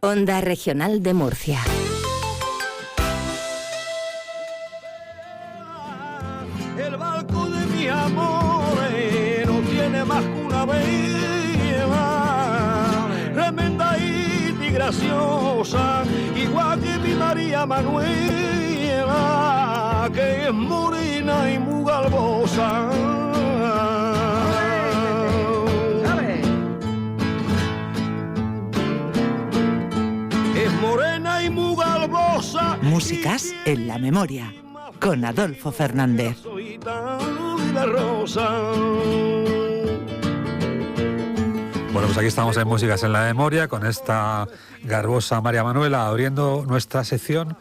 Onda Regional de Murcia. El barco de mis amores no tiene más que una vela, remendadita y graciosa, igual que mi María Manuela, que es morena y muy galbosa. Es morena y muy galbosa. Músicas en la memoria, con Adolfo Fernández. Bueno, pues aquí estamos en Músicas en la Memoria con esta garbosa María Manuela abriendo nuestra sección.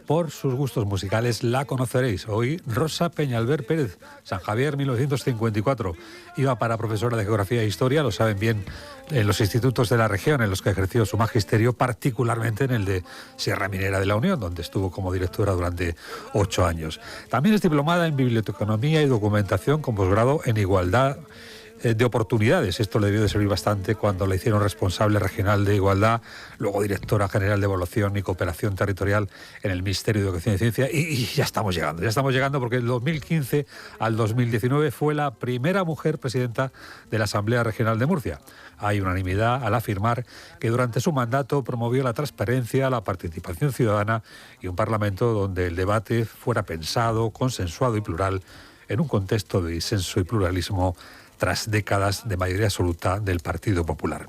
Por sus gustos musicales la conoceréis. Hoy Rosa Peñalver Pérez, San Javier 1954. Iba para profesora de Geografía e Historia, lo saben bien en los institutos de la región en los que ejerció su magisterio, particularmente en el de Sierra Minera de la Unión, donde estuvo como directora durante 8 años. También es diplomada en Biblioteconomía y Documentación con posgrado en Igualdad de Oportunidades. Esto le debió de servir bastante cuando la hicieron responsable regional de Igualdad, luego directora general de Evaluación y Cooperación Territorial en el Ministerio de Educación y Ciencia. Y ya estamos llegando porque del 2015 al 2019 fue la primera mujer presidenta de la Asamblea Regional de Murcia. Hay unanimidad al afirmar que durante su mandato promovió la transparencia, la participación ciudadana y un Parlamento donde el debate fuera pensado, consensuado y plural en un contexto de disenso y pluralismo tras décadas de mayoría absoluta del Partido Popular.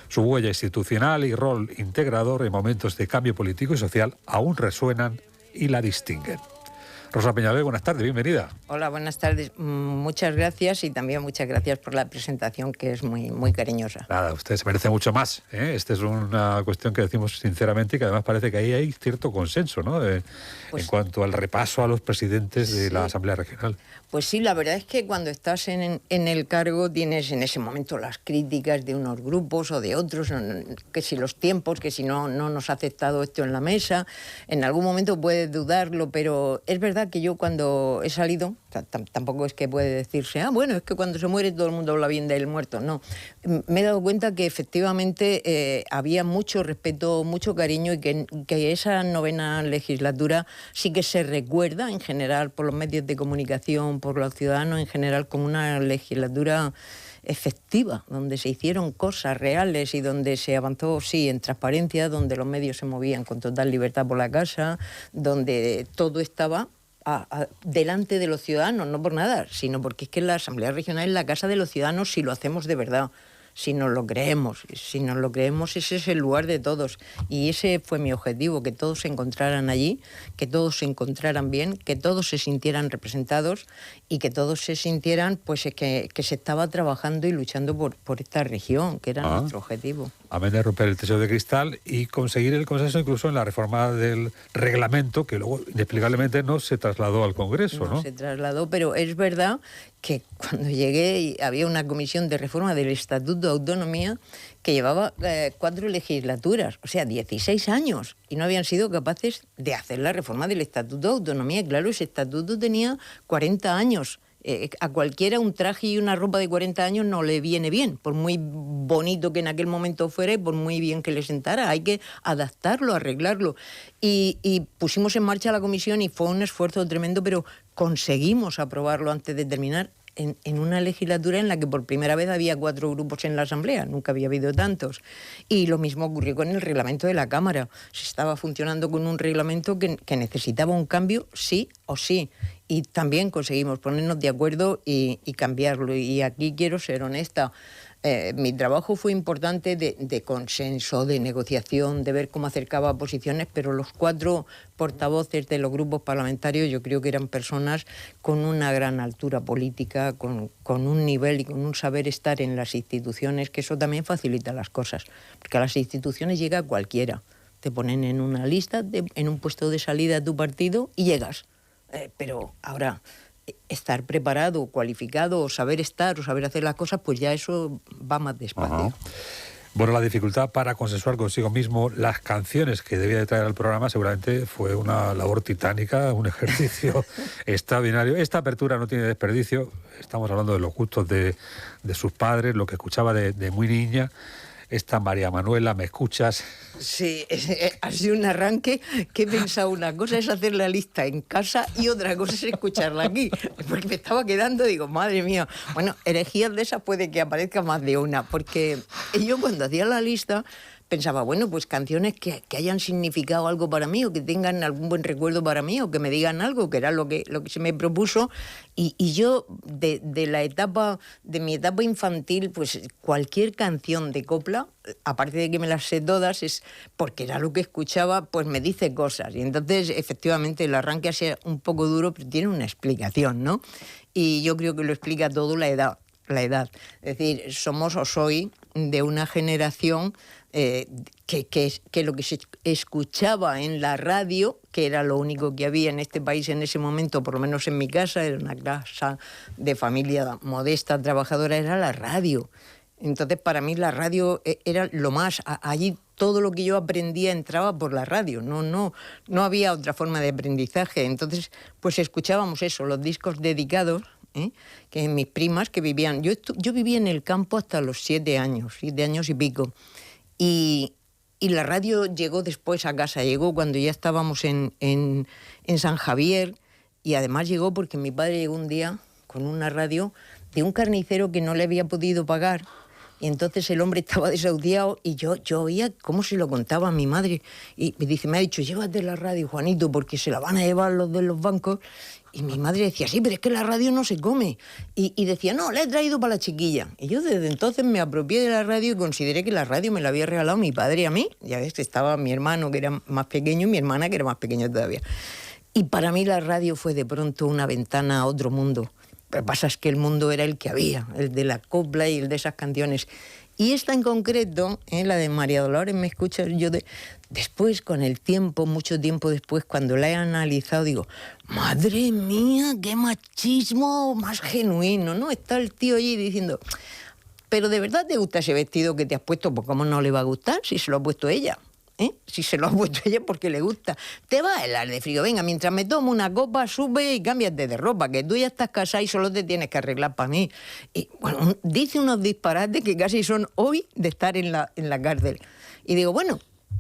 Su huella institucional y rol integrador en momentos de cambio político y social aún resuenan y la distinguen. Rosa Peñalver, buenas tardes, bienvenida. Hola, buenas tardes. Muchas gracias y también muchas gracias por la presentación, que es muy, muy cariñosa. Nada, usted se merece mucho más, ¿eh? Esta es una cuestión que decimos sinceramente y que además parece que ahí hay cierto consenso, ¿no? En cuanto al repaso a los presidentes de la Asamblea Regional. Pues sí, la verdad es que cuando estás en el cargo tienes en ese momento las críticas de unos grupos o de otros, que si los tiempos, que si no nos ha aceptado esto en la mesa. En algún momento puedes dudarlo, pero es verdad que yo cuando he salido, tampoco es que puede decirse, bueno, es que cuando se muere todo el mundo habla bien del muerto. No, me he dado cuenta que efectivamente había mucho respeto, mucho cariño y que esa 9ª legislatura sí que se recuerda en general por los medios de comunicación, por los ciudadanos en general, como una legislatura efectiva, donde se hicieron cosas reales y donde se avanzó, sí, en transparencia, donde los medios se movían con total libertad por la casa, donde todo estaba delante de los ciudadanos, no por nada, sino porque es que la Asamblea Regional es la casa de los ciudadanos si lo hacemos de verdad. Si nos lo creemos, ese es el lugar de todos. Y ese fue mi objetivo, que todos se encontraran allí, que todos se encontraran bien, que todos se sintieran representados y que todos se sintieran pues que se estaba trabajando y luchando por esta región, que era nuestro objetivo. Amén de romper el techo de cristal y conseguir el consenso incluso en la reforma del reglamento, que luego inexplicablemente no se trasladó al Congreso, ¿no? No se trasladó, pero es verdad que cuando llegué había una comisión de reforma del Estatuto de Autonomía que llevaba 4 legislaturas, o sea, 16 años, y no habían sido capaces de hacer la reforma del Estatuto de Autonomía. Claro, ese estatuto tenía 40 años. A cualquiera un traje y una ropa de 40 años no le viene bien, por muy bonito que en aquel momento fuera y por muy bien que le sentara. Hay que adaptarlo, arreglarlo. Y pusimos en marcha la comisión y fue un esfuerzo tremendo, pero conseguimos aprobarlo antes de terminar en una legislatura en la que por primera vez había 4 grupos en la Asamblea, nunca había habido tantos. Y lo mismo ocurrió con el reglamento de la Cámara. Se estaba funcionando con un reglamento que necesitaba un cambio sí o sí. Y también conseguimos ponernos de acuerdo y cambiarlo. Y aquí quiero ser honesta. Mi trabajo fue importante de consenso, de negociación, de ver cómo acercaba posiciones, pero los 4 portavoces de los grupos parlamentarios yo creo que eran personas con una gran altura política, con un nivel y con un saber estar en las instituciones, que eso también facilita las cosas, porque a las instituciones llega cualquiera. Te ponen en una lista, en un puesto de salida a tu partido y llegas. Pero ahora, estar preparado, cualificado, o saber estar, o saber hacer las cosas, pues ya eso va más despacio. Ajá. Bueno, la dificultad para consensuar consigo mismo las canciones que debía de traer al programa seguramente fue una labor titánica, un ejercicio extraordinario. Esta apertura no tiene desperdicio. Estamos hablando de los gustos de sus padres, lo que escuchaba de muy niña. esta María Manuela, ¿me escuchas? Sí, ha sido un arranque que he pensado, una cosa es hacer la lista en casa y otra cosa es escucharla aquí, porque me estaba quedando, digo, madre mía, bueno, herejías de esas puede que aparezca más de una, porque yo cuando hacía la lista pensaba, bueno, pues canciones que hayan significado algo para mí o que tengan algún buen recuerdo para mí o que me digan algo, que era lo que se me propuso. Y yo, de mi etapa infantil, pues cualquier canción de copla, aparte de que me las sé todas, es porque era lo que escuchaba, pues me dice cosas. Y entonces, efectivamente, el arranque ha sido un poco duro, pero tiene una explicación, ¿no? Y yo creo que lo explica todo la edad. Es decir, somos o soy de una generación que lo que se escuchaba en la radio, que era lo único que había en este país en ese momento, por lo menos en mi casa, era una casa de familia modesta, trabajadora, era la radio. Entonces, para mí la radio era lo más. Allí todo lo que yo aprendía entraba por la radio, no había otra forma de aprendizaje. Entonces, pues escuchábamos eso, los discos dedicados, que mis primas que vivían... Yo vivía en el campo hasta los 7 años y pico. Y la radio llegó después a casa, llegó cuando ya estábamos en San Javier, y además llegó porque mi padre llegó un día con una radio de un carnicero que no le había podido pagar, y entonces el hombre estaba desahuciado y yo oía cómo se lo contaba a mi madre, y me ha dicho, llévate la radio, Juanito, porque se la van a llevar los de los bancos. Y mi madre decía, sí, pero es que la radio no se come. Y decía, no, la he traído para la chiquilla. Y yo desde entonces me apropié de la radio y consideré que la radio me la había regalado mi padre y a mí. Ya ves que estaba mi hermano, que era más pequeño, y mi hermana, que era más pequeña todavía. Y para mí la radio fue de pronto una ventana a otro mundo. Lo que pasa es que el mundo era el que había, el de la copla y el de esas canciones. Y esta en concreto, la de María Dolores, ¿me escuchas? Yo después, con el tiempo, mucho tiempo después, cuando la he analizado, digo, madre mía, qué machismo más genuino, ¿no? Está el tío allí diciendo, pero ¿de verdad te gusta ese vestido que te has puesto? Pues ¿cómo no le va a gustar si se lo ha puesto ella? Si se lo ha puesto ella porque le gusta. Te va a helar de frío. Venga, mientras me tomo una copa, sube y cámbiate de ropa, que tú ya estás casada y solo te tienes que arreglar para mí. Y bueno, dice unos disparates que casi son hoy de estar en la cárcel. Y digo, bueno,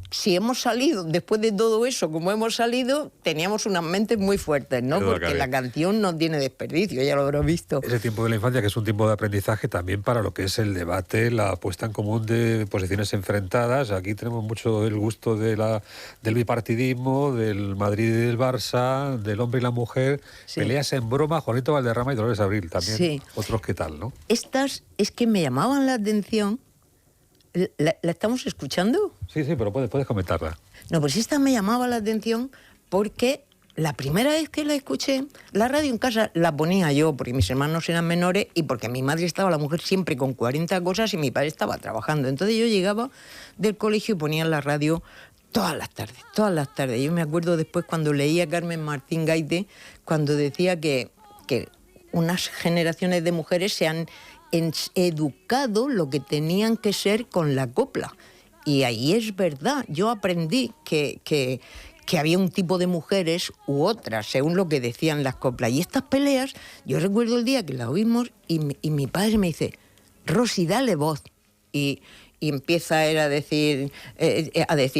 si hemos salido, después de todo eso, como hemos salido, teníamos unas mentes muy fuertes, ¿no? Porque la canción no tiene desperdicio, ya lo habrás visto. Ese tiempo de la infancia, que es un tiempo de aprendizaje también para lo que es el debate, la puesta en común de posiciones enfrentadas. Aquí tenemos mucho el gusto del bipartidismo, del Madrid y del Barça, del hombre y la mujer. Sí. Peleas en broma, Juanito Valderrama y Dolores Abril también. Sí. Otros qué tal, ¿no? Estas es que me llamaban la atención. ¿La estamos escuchando? Sí, pero puedes comentarla. No, pues esta me llamaba la atención porque la primera vez que la escuché, la radio en casa la ponía yo, porque mis hermanos eran menores y porque mi madre estaba, la mujer, siempre con 40 cosas y mi padre estaba trabajando. Entonces yo llegaba del colegio y ponía la radio todas las tardes. Yo me acuerdo después cuando leía a Carmen Martín Gaite, cuando decía que unas generaciones de mujeres se han educado lo que tenían que ser con la copla. Y ahí es verdad, yo aprendí que había un tipo de mujeres u otras, según lo que decían las coplas. Y estas peleas, yo recuerdo el día que las oímos y mi padre me dice, Rosy, dale voz. Y empieza a decir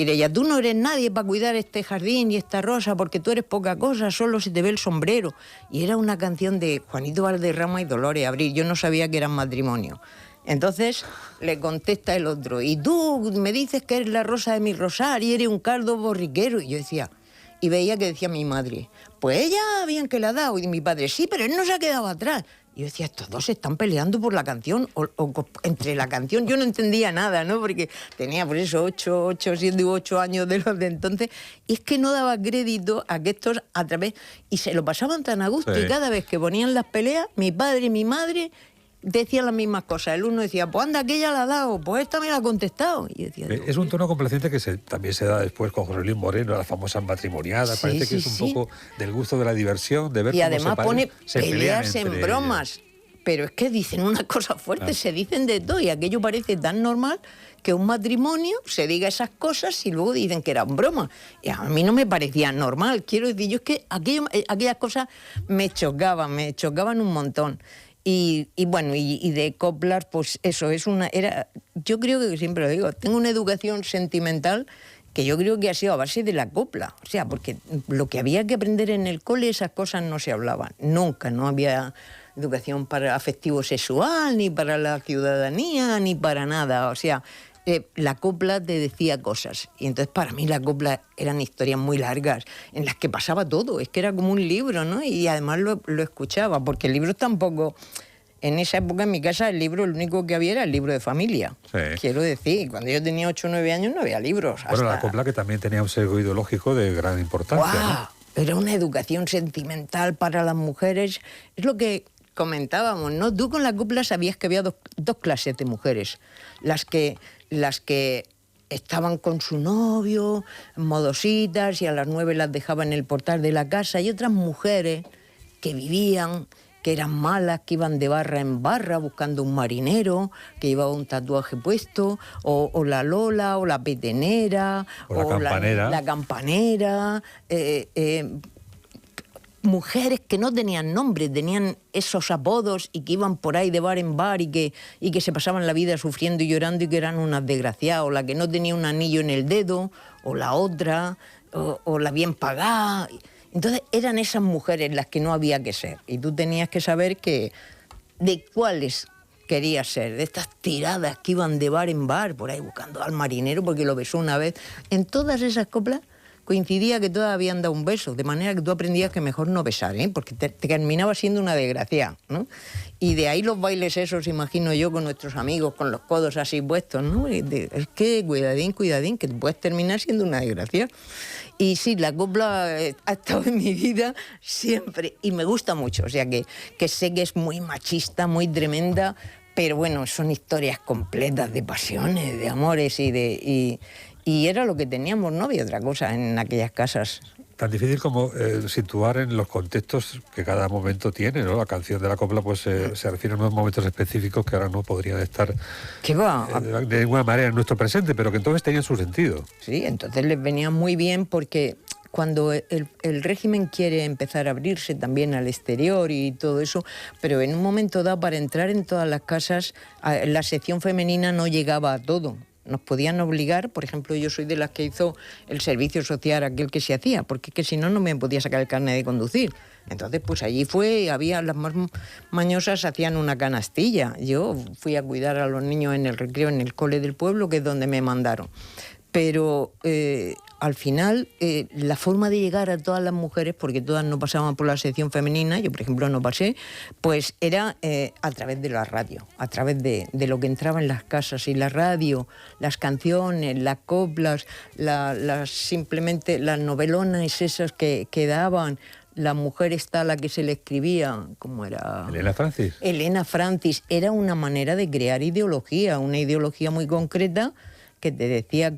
ella, tú no eres nadie para cuidar este jardín y esta rosa porque tú eres poca cosa, solo se te ve el sombrero. Y era una canción de Juanito Valderrama y Dolores Abril, yo no sabía que eran matrimonio. Entonces le contesta el otro, y tú me dices que eres la rosa de mi rosal y eres un caldo borriquero. Y yo decía, y veía que decía mi madre, pues ella bien que la ha dado, y mi padre, sí, pero él no se ha quedado atrás. Y yo decía, estos dos se están peleando por la canción, o entre la canción. Yo no entendía nada, ¿no? Porque tenía, por eso, 8 años de los de entonces. Y es que no daba crédito a que estos, a través... Y se lo pasaban tan a gusto. Sí. Y cada vez que ponían las peleas, mi padre y mi madre decían las mismas cosas. El uno decía, pues anda, que ella la ha dado, pues esta me la ha contestado. Y decía, es un tono complaciente que también se da después con José Luis Moreno, las famosas matrimoniadas. Parece que es un poco del gusto de la diversión, de ver y cómo además pone peleas en bromas. Pero es que dicen una cosa fuerte, se dicen de todo, y aquello parece tan normal que un matrimonio se diga esas cosas y luego dicen que eran bromas. Y a mí no me parecía normal. Quiero decir, yo es que aquellas cosas me chocaban un montón. Y bueno, y de coplas, pues eso, yo creo que siempre lo digo, tengo una educación sentimental que yo creo que ha sido a base de la copla. O sea, porque lo que había que aprender en el cole, esas cosas no se hablaban. Nunca, no había educación para afectivo sexual, ni para la ciudadanía, ni para nada. O sea, la copla te decía cosas. Y entonces para mí la copla eran historias muy largas, en las que pasaba todo. Es que era como un libro, ¿no? Y además lo escuchaba, porque el libro tampoco... En esa época en mi casa el libro, el único que había era el libro de familia. Sí. Quiero decir, cuando yo tenía 8 o 9 años no había libros. Bueno, la copla que también tenía un sesgo ideológico de gran importancia. ¡Guau! ¿No? Era una educación sentimental para las mujeres. Es lo que comentábamos, ¿no? Tú con la copla sabías que había dos clases de mujeres. Las que estaban con su novio, modositas, y a las 9 las dejaban en el portal de la casa, y otras mujeres que vivían, que eran malas, que iban de barra en barra buscando un marinero, que llevaba un tatuaje puesto, o la Lola, o la petenera, o la campanera, mujeres que no tenían nombre, tenían esos apodos y que iban por ahí de bar en bar y que se pasaban la vida sufriendo y llorando y que eran unas desgraciadas, o la que no tenía un anillo en el dedo, o la otra, o la bien pagada. Entonces eran esas mujeres las que no había que ser, y tú tenías que saber de cuáles querías ser, de estas tiradas que iban de bar en bar por ahí buscando al marinero porque lo besó una vez. En todas esas coplas coincidía que todas habían dado un beso, de manera que tú aprendías que mejor no besar, porque te terminaba siendo una desgracia, ¿no? Y de ahí los bailes esos, imagino yo, con nuestros amigos, con los codos así puestos, ¿no? Es que cuidadín, que puedes terminar siendo una desgracia. Y sí, la copla ha estado en mi vida siempre y me gusta mucho, o sea que sé que es muy machista, muy tremenda, pero bueno, son historias completas de pasiones, de amores y era lo que teníamos, no había otra cosa en aquellas casas. Tan difícil como situar en los contextos que cada momento tiene, ¿no? La canción de la copla pues se refiere a unos momentos específicos que ahora no podrían estar de ninguna manera en nuestro presente, pero que entonces tenían su sentido. Sí, entonces les venía muy bien porque cuando el régimen quiere empezar a abrirse también al exterior y todo eso, pero en un momento dado para entrar en todas las casas, la sección femenina no llegaba a todo. Nos podían obligar, por ejemplo, yo soy de las que hizo el servicio social aquel que se hacía, porque es que si no, no me podía sacar el carnet de conducir. Entonces, pues allí había las más mañosas hacían una canastilla. Yo fui a cuidar a los niños en el recreo, en el cole del pueblo, que es donde me mandaron. Pero al final, la forma de llegar a todas las mujeres, porque todas no pasaban por la sección femenina, yo por ejemplo no pasé, pues era a través de la radio, a través de lo que entraba en las casas. Y la radio, las canciones, las coplas, simplemente las novelonas esas que daban. La mujer está a la que se le escribía, ¿cómo era? Elena Francis. Elena Francis. Era una manera de crear ideología, una ideología muy concreta que te decía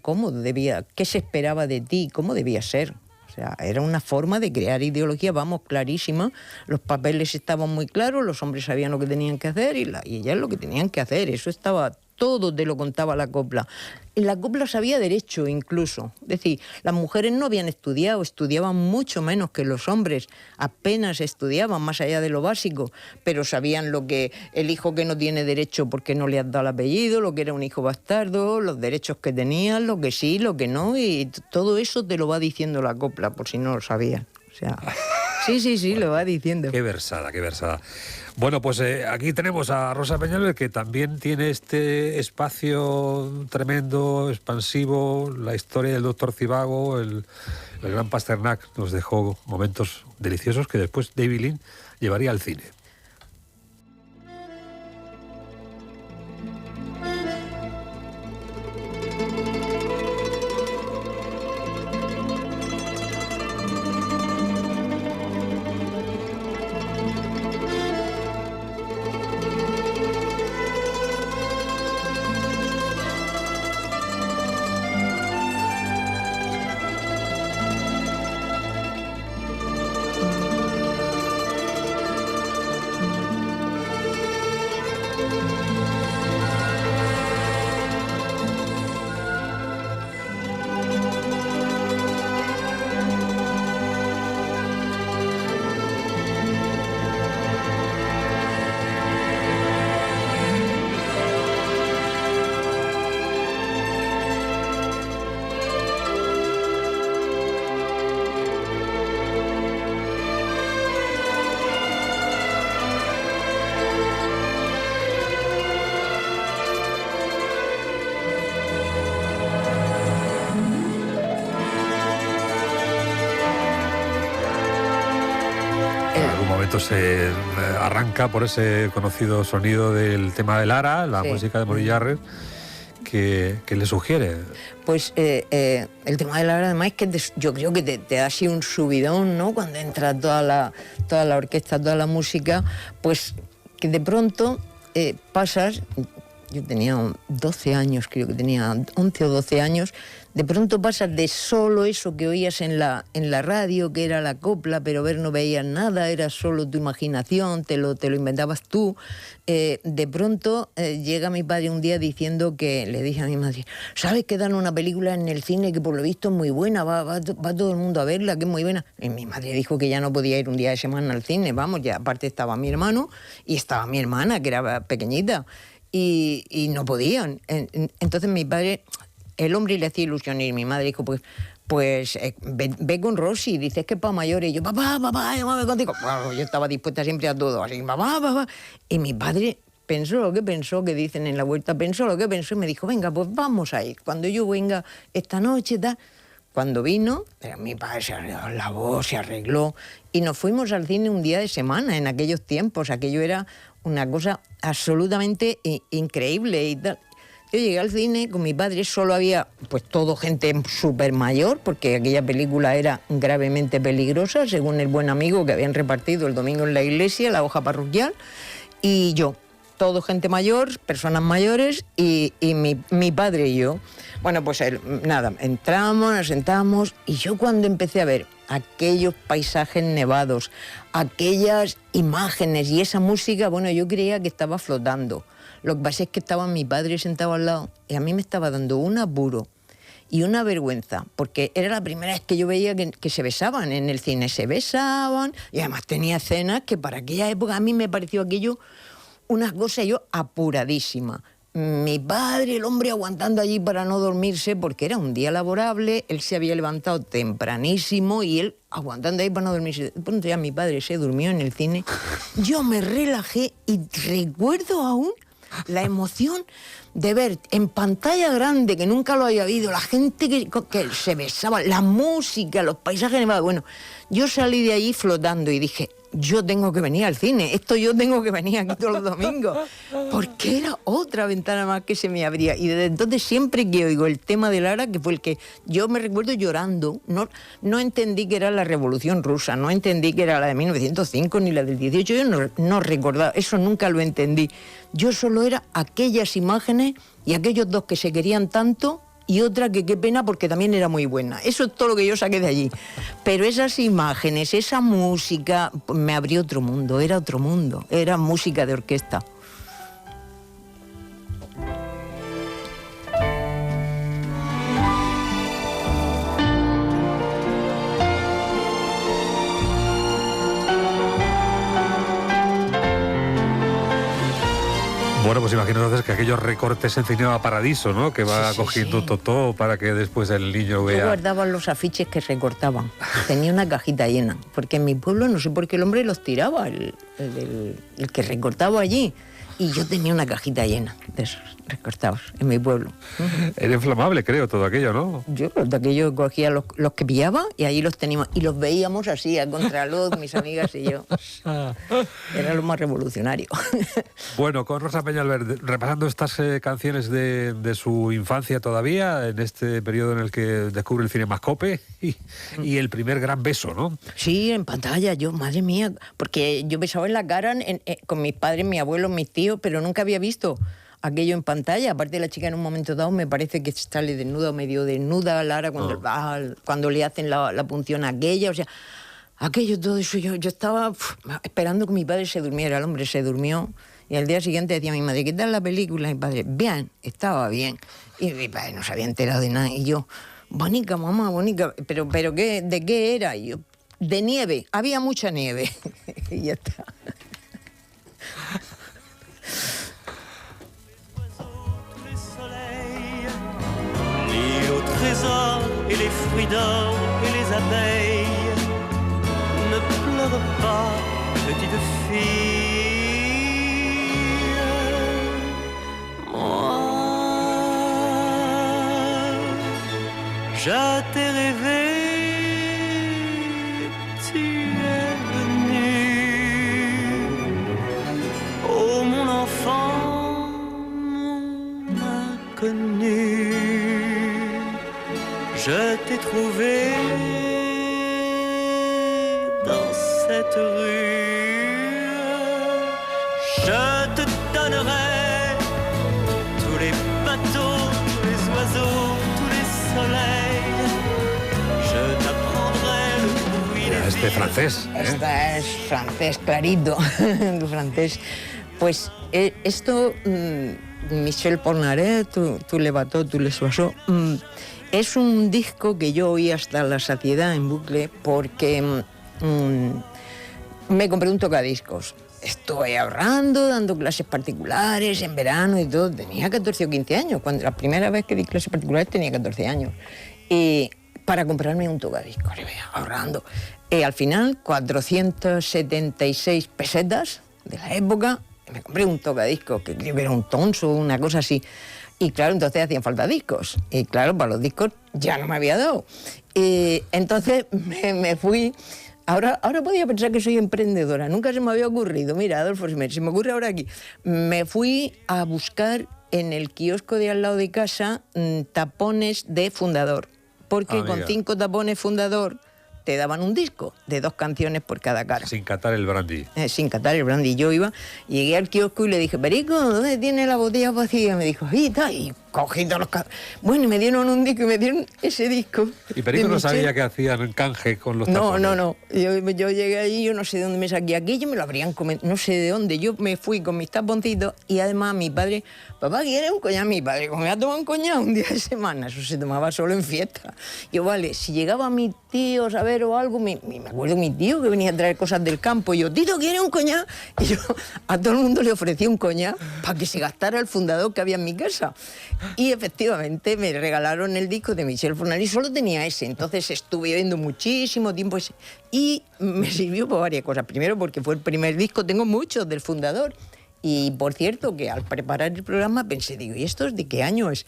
qué se esperaba de ti, cómo debía ser. O sea, era una forma de crear ideología, vamos, clarísima. Los papeles estaban muy claros, los hombres sabían lo que tenían que hacer y ellas lo que tenían que hacer. Eso estaba, todo te lo contaba la copla. En la copla sabía derecho incluso. Es decir, las mujeres no habían estudiado, estudiaban mucho menos que los hombres. Apenas estudiaban, más allá de lo básico, pero sabían lo que el hijo que no tiene derecho porque no le has dado el apellido, lo que era un hijo bastardo, los derechos que tenían, lo que sí, lo que no, y todo eso te lo va diciendo la copla, por si no lo sabían. O sea, sí, bueno, lo va diciendo. Qué versada, qué versada. Bueno, pues aquí tenemos a Rosa Peñalver, que también tiene este espacio tremendo, expansivo, la historia del doctor Zivago, el gran Pasternak nos dejó momentos deliciosos que después David Lean llevaría al cine. momento se arranca por ese conocido sonido del tema de Lara, la música de Morillarres, que le sugiere. Pues el tema de Lara, además, es que yo creo que te da así un subidón, ¿no? Cuando entra toda la orquesta, toda la música, pues que de pronto pasas. Yo tenía 12 años, creo que tenía 11 o 12 años, de pronto pasas de solo eso que oías en la radio, que era la copla, pero no veías nada, era solo tu imaginación, te lo inventabas tú. De pronto llega mi padre un día diciendo que, le dije a mi madre, ¿sabes que dan una película en el cine que por lo visto es muy buena, va todo el mundo a verla, que es muy buena? Y mi madre dijo que ya no podía ir un día de semana al cine, vamos, ya aparte estaba mi hermano y estaba mi hermana, que era pequeñita. Y no podían. Entonces mi padre, el hombre le hacía ilusión y mi madre dijo, pues ve con Rosy, dices que es para mayores. Y yo, papá, yo me voy contigo. Bueno, yo estaba dispuesta siempre a todo, así, papá. Y mi padre pensó lo que pensó, que dicen en la vuelta, pensó lo que pensó y me dijo, venga, pues vamos a ir. Cuando yo venga esta noche, tal. Cuando vino, mi padre se lavó, se arregló y nos fuimos al cine un día de semana en aquellos tiempos. Aquello era una cosa absolutamente increíble y tal. Yo llegué al cine con mi padre, solo había pues todo gente súper mayor, porque aquella película era gravemente peligrosa, según el buen amigo que habían repartido el domingo en la iglesia, la hoja parroquial, y yo. Todo gente mayor, personas mayores y mi padre y yo. Bueno, pues nada, entramos, nos sentamos y yo cuando empecé a ver aquellos paisajes nevados, aquellas imágenes y esa música, bueno, yo creía que estaba flotando. Lo que pasa es que estaba mi padre sentado al lado y a mí me estaba dando un apuro y una vergüenza, porque era la primera vez que yo veía que se besaban en el cine, se besaban y además tenía escenas que para aquella época a mí me pareció aquello una cosa yo apuradísima. Mi padre, el hombre aguantando allí para no dormirse, porque era un día laborable, él se había levantado tempranísimo y él aguantando ahí para no dormirse. De pronto ya mi padre se durmió en el cine, yo me relajé y recuerdo aún la emoción de ver en pantalla grande, que nunca lo había habido, la gente que se besaba, la música, los paisajes nevados. Bueno, yo salí de ahí flotando y dije, yo tengo que venir al cine, yo tengo que venir aquí todos los domingos, porque era otra ventana más que se me abría. Y desde entonces siempre que oigo el tema de Lara, que fue el que yo me recuerdo llorando, no entendí que era la Revolución Rusa, no entendí que era la de 1905 ni la del 18, yo no recordaba, eso nunca lo entendí. Yo solo era aquellas imágenes y aquellos dos que se querían tanto, y otra que qué pena porque también era muy buena. Eso es todo lo que yo saqué de allí. Pero esas imágenes, esa música, me abrió otro mundo, era música de orquesta. Bueno, pues imagino entonces que aquellos recortes en Cinema Paradiso, ¿no? Que va cogiendo Totó para que después el niño vea. Yo guardaba los afiches que recortaban. Tenía una cajita llena. Porque en mi pueblo, no sé por qué el hombre los tiraba, el que recortaba allí. Y yo tenía una cajita llena de esos recortados en mi pueblo. Era inflamable, creo, todo aquello, ¿no? Yo de aquello cogía los que pillaba y ahí los teníamos. Y los veíamos así, a contraluz, mis amigas y yo. Era lo más revolucionario. Bueno, con Rosa Peñalver, repasando estas canciones de su infancia todavía, en este periodo en el que descubre el Cinemascope y el primer gran beso, ¿no? Sí, en pantalla, yo, madre mía, porque yo besaba en la cara con mis padres, mi abuelo, mis tíos, pero nunca había visto aquello en pantalla. Aparte, la chica en un momento dado me parece que sale desnuda o medio desnuda a Lara cuando le hacen la punción aquella, o sea, aquello, todo eso, yo estaba esperando que mi padre se durmiera. El hombre se durmió y al día siguiente decía a mi madre, ¿qué tal la película? Y mi padre, bien, estaba bien. Y mi padre no se había enterado de nada. Y yo, bonica, mamá, bonica, pero ¿qué, de qué era? Y yo, de nieve, había mucha nieve. Y ya está. Trésor et les fruits d'or et les abeilles. Ne pleure pas, petite fille. Moi, je t'ai rêvé, tu es venue. je t'ai trouvé dans cette rue. Je te donnerai tous les bateaux, tous les oiseaux, tous les soleils. Je t'apprendrai le bruit des Este francés. Esta es francés clarito, francés. Pues esto, Michel Polnareff, Tous les bateaux, tous les oiseaux, es un disco que yo oí hasta la saciedad en bucle porque me compré un tocadiscos. Estuve ahorrando, dando clases particulares en verano y todo. Tenía 14 o 15 años. Cuando la primera vez que di clases particulares tenía 14 años. Y para comprarme un tocadiscos, ahorrando. Al final, 476 pesetas de la época, me compré un tocadiscos, que creo que era un Tonso, una cosa así. Y claro, entonces hacían falta discos. Y claro, para los discos ya no me había dado. Y entonces me fui. Ahora podía pensar que soy emprendedora. Nunca se me había ocurrido. Mira, Adolfo, se me ocurre ahora aquí. Me fui a buscar en el kiosco de al lado de casa tapones de Fundador. Porque con 5 tapones Fundador te daban un disco de 2 canciones por cada cara. Sin catar el brandy. Sin catar el brandy. Yo llegué al kiosco y le dije, Perico, ¿dónde tiene la botella vacía? Me dijo, ahí está, y cogí todos los... Bueno, y me dieron un disco y me dieron ese disco. ¿Y Perico no sabía que hacían en canje con los tapones? No. Yo llegué ahí, yo no sé de dónde me saqué aquello, me lo habrían comido, no sé de dónde. Yo me fui con mis taponcitos y además mi padre, papá, ¿quieres un coñac? Mi padre, como me ha tomado un coñac un día de semana, eso se tomaba solo en fiesta. Yo, vale, si llegaba mi tío a saber o algo, me acuerdo mi tío que venía a traer cosas del campo, y yo, Tito, ¿quieres un coñac? Y yo a todo el mundo le ofrecí un coñac para que se gastara el Fundador que había en mi casa. Y efectivamente me regalaron el disco de Michel Polnareff y solo tenía ese, entonces estuve oyendo muchísimo tiempo ese. Y me sirvió por varias cosas. Primero porque fue el primer disco, tengo muchos del Fundador. Y por cierto que al preparar el programa pensé, digo, ¿y estos de qué año es?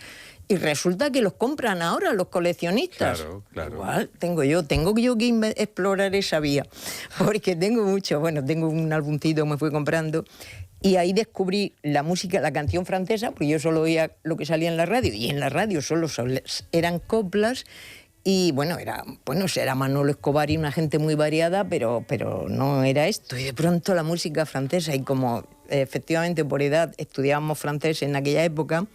Y resulta que los compran ahora los coleccionistas. Claro. Igual tengo yo que explorar esa vía, porque tengo mucho, tengo un álbumcito que me fui comprando, y ahí descubrí la música, la canción francesa, porque yo solo oía lo que salía en la radio, y en la radio solo eran coplas, y era Manolo Escobar y una gente muy variada, pero no era esto. Y de pronto la música francesa, y como efectivamente por edad estudiábamos francés en aquella época,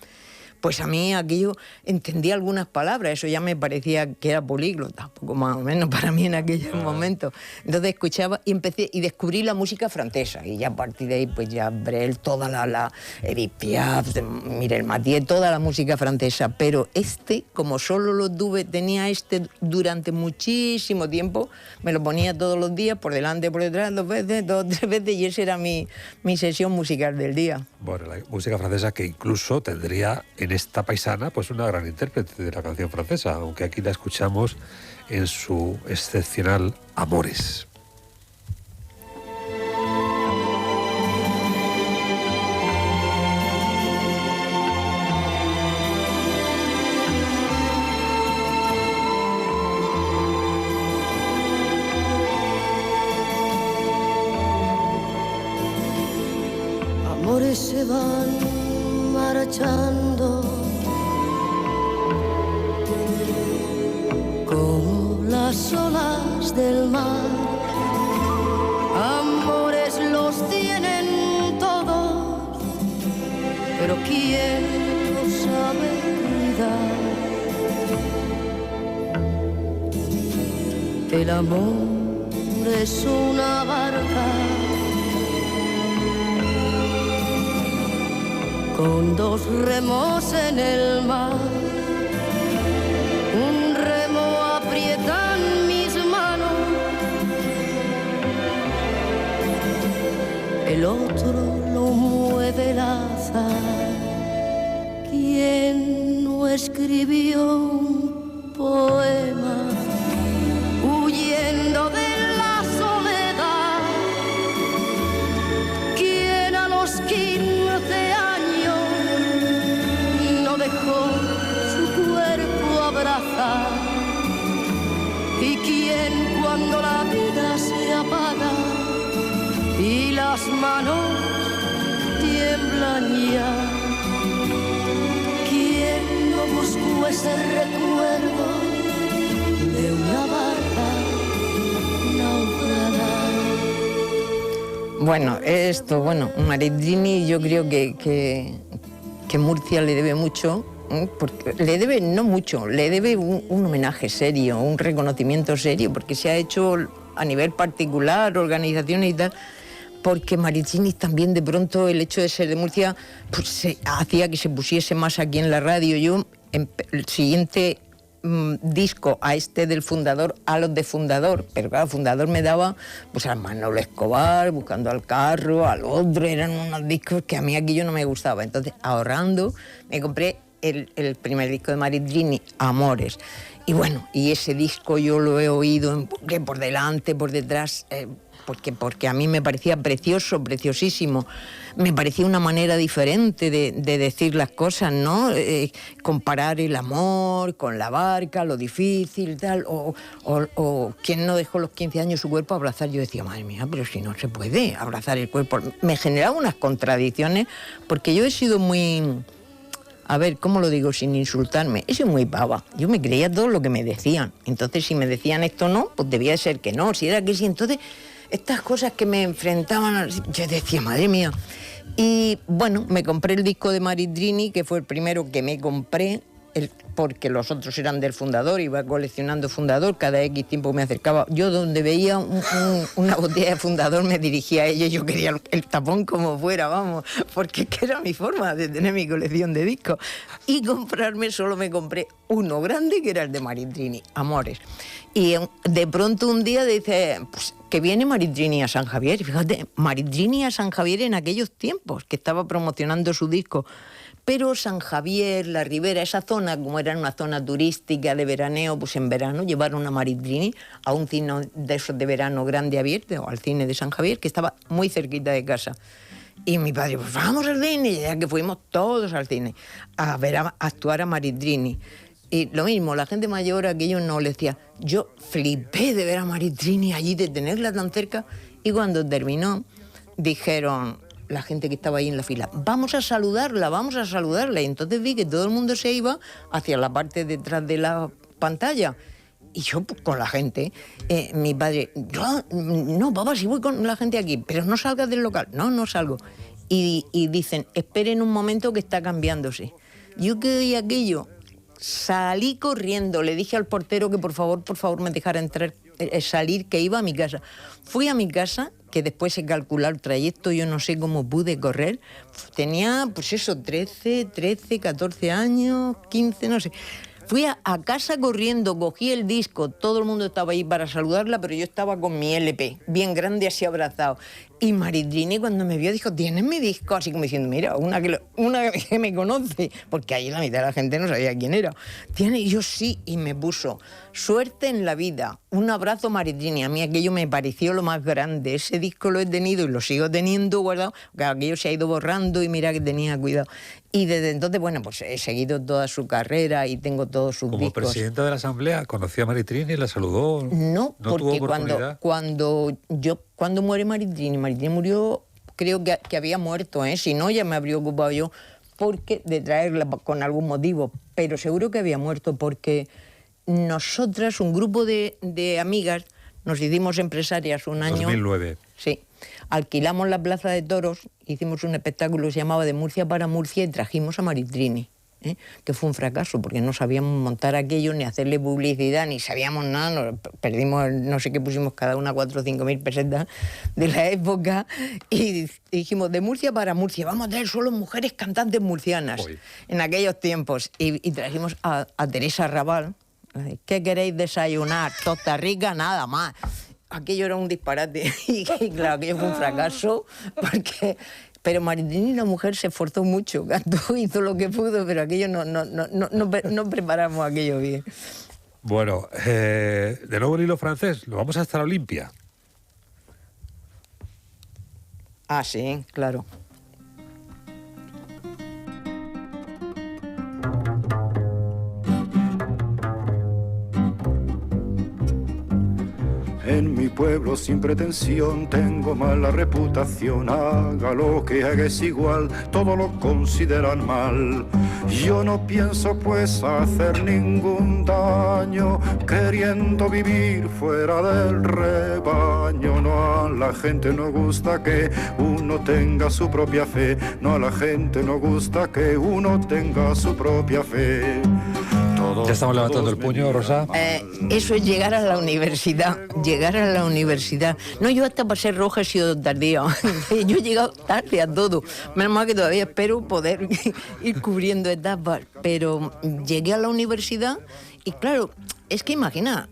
pues a mí aquello entendía algunas palabras, eso ya me parecía que era políglota, poco más o menos para mí en aquel momento. Entonces escuchaba y empecé y descubrí la música francesa, y ya a partir de ahí pues ya Brel, toda la Edith Piaf, Mireille Mathieu, toda la música francesa, pero como solo lo tenía durante muchísimo tiempo, me lo ponía todos los días, por delante, por detrás, 2 veces, 2, 3 veces, y esa era mi sesión musical del día. Bueno, la música francesa que incluso tendría en esta paisana pues una gran intérprete de la canción francesa, aunque aquí la escuchamos en su excepcional Amores. Amores se van marchando como las olas del mar. Amores los tienen todos, pero ¿quién los sabe cuidar? El amor es una barca con 2 remos en el mar. Un remo aprieta en mis manos, el otro lo mueve el azar. ¿Quién no escribió un poema huyendo de la soledad? ¿Quién a los 15 años dejó su cuerpo abrazar? ¿Y quién cuando la vida se apaga y las manos tiemblan ya? ¿Quién no buscó ese recuerdo Bueno, Maritrini yo creo que Murcia le debe mucho, porque le debe, no mucho, le debe un homenaje serio, un reconocimiento serio, porque se ha hecho a nivel particular, organizaciones y tal, porque Maritrini también de pronto el hecho de ser de Murcia pues hacía que se pusiese más aquí en la radio. Yo, el siguiente disco a este del Fundador, a los de Fundador, pero claro, Fundador me daba pues a Manolo Escobar, Buscando al Carro, al otro, eran unos discos que a mí aquello no me gustaba. Entonces, ahorrando, me compré el primer disco de Maritrini, Amores. Y bueno, y ese disco yo lo he oído por delante, por detrás, porque a mí me parecía precioso, preciosísimo. Me parecía una manera diferente de decir las cosas, ¿no? Comparar el amor con la barca, lo difícil, tal, o quién no dejó los 15 años su cuerpo abrazar. Yo decía, madre mía, pero si no se puede abrazar el cuerpo. Me generaba unas contradicciones, porque yo he sido muy... A ver, ¿cómo lo digo sin insultarme? He sido muy pava. Yo me creía todo lo que me decían. Entonces, si me decían esto no, pues debía de ser que no. Si era que sí, entonces... Estas cosas que me enfrentaban, yo decía, madre mía. Y bueno, me compré el disco de Maritrini, que fue el primero que me compré, porque los otros eran del Fundador, iba coleccionando Fundador, cada X tiempo me acercaba. Yo donde veía una botella de Fundador me dirigía a ella, yo quería el tapón como fuera, vamos, porque es que era mi forma de tener mi colección de discos. Y solo me compré uno grande, que era el de Maritrini, Amores. Y de pronto un día dice, pues que viene Maritrini a San Javier. Fíjate, Maritrini a San Javier en aquellos tiempos, que estaba promocionando su disco. Pero San Javier, la Ribera, esa zona, como era una zona turística de veraneo, pues en verano llevaron a Maritrini a un cine de esos de verano grande abierto, o al cine de San Javier, que estaba muy cerquita de casa. Y mi padre, pues vamos al cine, y ya que fuimos todos al cine a ver a actuar a Maritrini. Y lo mismo, la gente mayor, aquello no le decía. Yo flipé de ver a Maritrini allí, de tenerla tan cerca, y cuando terminó, dijeron la gente que estaba ahí en la fila, vamos a saludarla. Y entonces vi que todo el mundo se iba hacia la parte detrás de la pantalla. Y yo, pues, con la gente, mi padre, yo, no, papá, si voy con la gente aquí, pero no salgas del local. No salgo. Y dicen, esperen un momento que está cambiándose. Yo que oí aquello, salí corriendo, le dije al portero que por favor me dejara entrar, salir, que iba a mi casa. Fui a mi casa, que después se calculó el trayecto, yo no sé cómo pude correr. Tenía, pues eso, 13, 14 años, 15, no sé. Fui a casa corriendo, cogí el disco, todo el mundo estaba ahí para saludarla, pero yo estaba con mi LP, bien grande, así abrazado. Y Maritrini, cuando me vio, dijo, ¿tienes mi disco? Así como diciendo, mira, una que me conoce, porque ahí la mitad de la gente no sabía quién era. ¿Tiene? Y yo sí, y me puso, suerte en la vida, un abrazo Maritrini. A mí aquello me pareció lo más grande. Ese disco lo he tenido y lo sigo teniendo guardado, porque aquello se ha ido borrando y mira que tenía cuidado. Y desde entonces, bueno, pues he seguido toda su carrera y tengo todos sus discos. Como presidenta de la Asamblea, ¿conocía a Maritrini y la saludó? No porque cuando muere Maritrini murió, creo que había muerto, si no ya me habría ocupado yo de traerla con algún motivo, pero seguro que había muerto porque nosotras, un grupo de amigas, nos hicimos empresarias un año... 2009. Sí. Alquilamos la Plaza de Toros, hicimos un espectáculo que se llamaba De Murcia para Murcia y trajimos a Maritrini, que fue un fracaso porque no sabíamos montar aquello, ni hacerle publicidad, ni sabíamos nada, perdimos, no sé qué pusimos cada una 4 o 5 mil pesetas de la época y dijimos De Murcia para Murcia, vamos a traer solo mujeres cantantes murcianas. Hoy. En aquellos tiempos y trajimos a Teresa Raval. ¿Qué queréis desayunar? Tosta rica, nada más. Aquello era un disparate y claro, aquello fue un fracaso pero Maritrini, la mujer, se esforzó mucho, cantó, hizo lo que pudo, pero aquello no preparamos aquello bien. Bueno, de nuevo el hilo francés, lo vamos hasta la Olimpia. Ah, sí, claro. En mi pueblo sin pretensión tengo mala reputación. Haga lo que haga es igual, todo lo consideran mal. Yo no pienso pues hacer ningún daño, queriendo vivir fuera del rebaño. No, a la gente no gusta que uno tenga su propia fe. No, a la gente no gusta que uno tenga su propia fe. Ya estamos levantando el puño, Rosa. Eso es llegar a la universidad. Llegar a la universidad. No, yo hasta para ser roja he sido tardía. Yo he llegado tarde a todo. Menos mal que todavía espero poder ir cubriendo etapas. Pero llegué a la universidad y claro, es que imagina,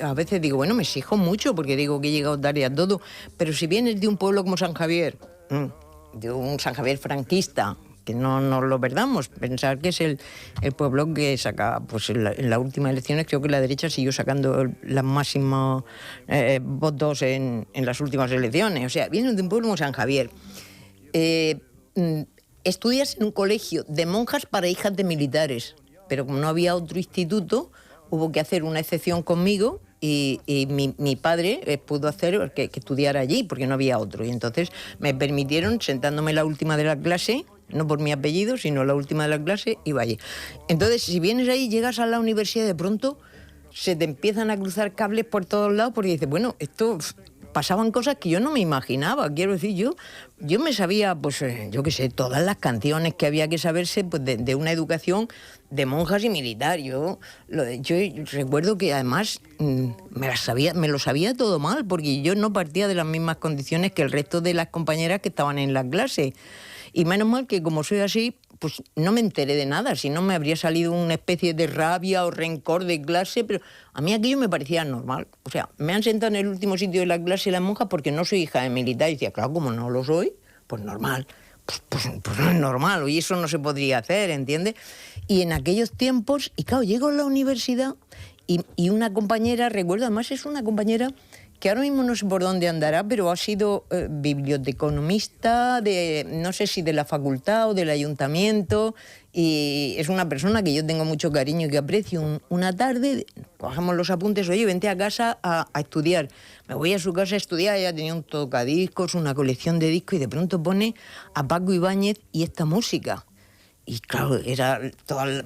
a veces digo, bueno, me exijo mucho porque digo que he llegado tarde a todo. Pero si vienes de un pueblo como San Javier, de un San Javier franquista, que no nos lo perdamos, pensar que es el pueblo que saca, pues en las últimas elecciones creo que la derecha siguió sacando las máximas votos en las últimas elecciones. O sea, vienen de un pueblo como San Javier. Estudias en un colegio de monjas para hijas de militares, pero como no había otro instituto, hubo que hacer una excepción conmigo. Y mi padre pudo hacer que estudiara allí porque no había otro. Y entonces me permitieron, sentándome la última de la clase, no por mi apellido, sino la última de la clase, iba allí. Entonces, si vienes ahí, llegas a la universidad y de pronto se te empiezan a cruzar cables por todos lados porque dices, bueno, esto... Pasaban cosas que yo no me imaginaba. Quiero decir, yo me sabía, pues, yo qué sé, todas las canciones que había que saberse pues, de una educación de monjas y militar. Yo recuerdo que además me lo sabía todo mal, porque yo no partía de las mismas condiciones que el resto de las compañeras que estaban en la clase. Y menos mal que como soy así, pues no me enteré de nada, si no me habría salido una especie de rabia o rencor de clase, pero a mí aquello me parecía normal. O sea, me han sentado en el último sitio de la clase las monjas porque no soy hija de militar. Y decía, claro, como no lo soy, pues normal. Pues no es normal, y eso no se podría hacer, ¿entiendes? Y en aquellos tiempos, y claro, llego a la universidad y una compañera, recuerdo, además es una compañera que ahora mismo no sé por dónde andará, pero ha sido biblioteconomista, no sé si de la facultad o del ayuntamiento, y es una persona que yo tengo mucho cariño y que aprecio. Una tarde, cogemos los apuntes, oye, vente a casa a estudiar. Me voy a su casa a estudiar, ella tenía un tocadiscos, una colección de discos, y de pronto pone a Paco Ibáñez y esta música. Y claro, era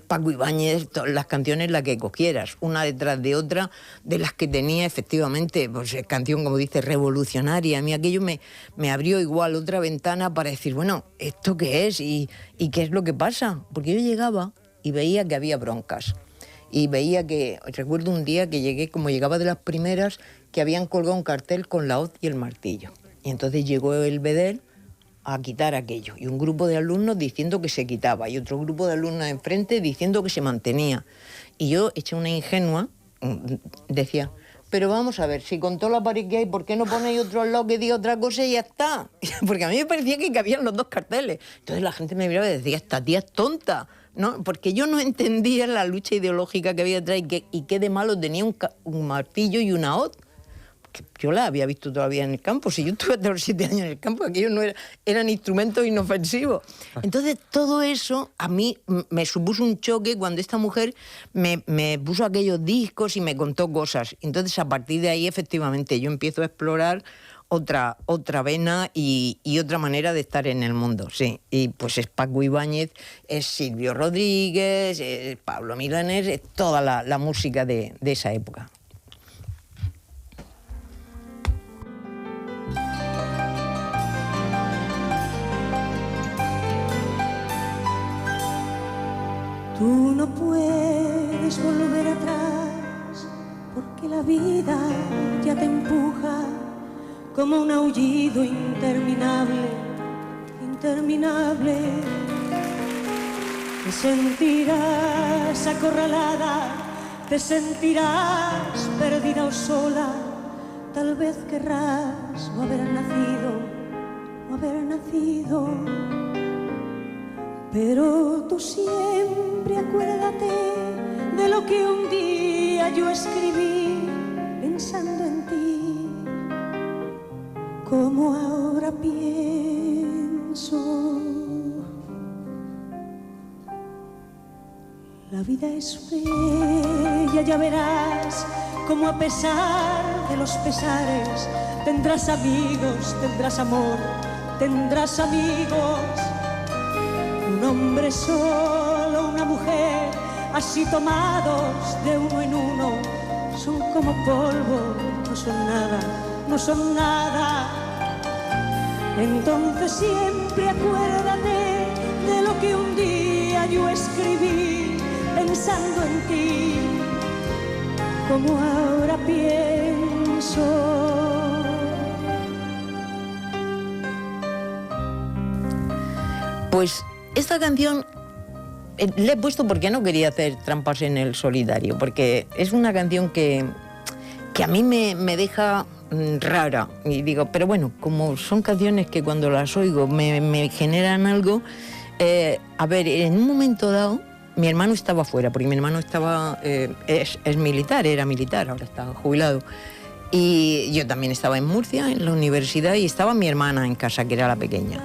Paco Ibáñez, todas las canciones, las que cogieras, una detrás de otra, de las que tenía efectivamente, pues canción, como dice, revolucionaria. A mí aquello me abrió igual otra ventana para decir, bueno, ¿esto qué es? ¿Y qué es lo que pasa? Porque yo llegaba y veía que había broncas. Y veía que, recuerdo un día que llegué, como llegaba de las primeras, que habían colgado un cartel con la hoz y el martillo. Y entonces llegó el bedel a quitar aquello, y un grupo de alumnos diciendo que se quitaba, y otro grupo de alumnos enfrente diciendo que se mantenía. Y yo, hecha una ingenua, decía, pero vamos a ver, si con toda la pared que hay, ¿por qué no ponéis otro al lado que diga otra cosa y ya está? Porque a mí me parecía que cabían los dos carteles. Entonces la gente me miraba y decía, esta tía es tonta, ¿no? Porque yo no entendía la lucha ideológica que había detrás y qué de malo tenía un martillo y una hoz. Que yo la había visto todavía en el campo. Si yo estuve hasta los 7 años en el campo, aquellos no eran instrumentos inofensivos. Entonces, todo eso a mí me supuso un choque cuando esta mujer me puso aquellos discos y me contó cosas. Entonces, a partir de ahí, efectivamente, yo empiezo a explorar otra vena y otra manera de estar en el mundo, sí. Y pues es Paco Ibáñez, es Silvio Rodríguez, es Pablo Milanés, es toda la música de esa época. Tú no puedes volver atrás porque la vida ya te empuja como un aullido interminable, interminable. Te sentirás acorralada, te sentirás perdida o sola. Tal vez querrás no haber nacido. Pero tú siempre acuérdate de lo que un día yo escribí pensando en ti, como ahora pienso. La vida es bella, ya verás como a pesar de los pesares tendrás amigos, tendrás amor, tendrás amigos. Un hombre solo, una mujer, así tomados de uno en uno, son como polvo, no son nada, no son nada. Entonces siempre acuérdate de lo que un día yo escribí pensando en ti, como ahora pienso. Pues esta canción la he puesto porque no quería hacer trampas en el solitario, porque es una canción que a mí me deja rara, y digo, pero bueno, como son canciones que cuando las oigo me generan algo, a ver, en un momento dado mi hermano estaba fuera, porque mi hermano estaba es militar, era militar, ahora está jubilado, y yo también estaba en Murcia, en la universidad, y estaba mi hermana en casa, que era la pequeña.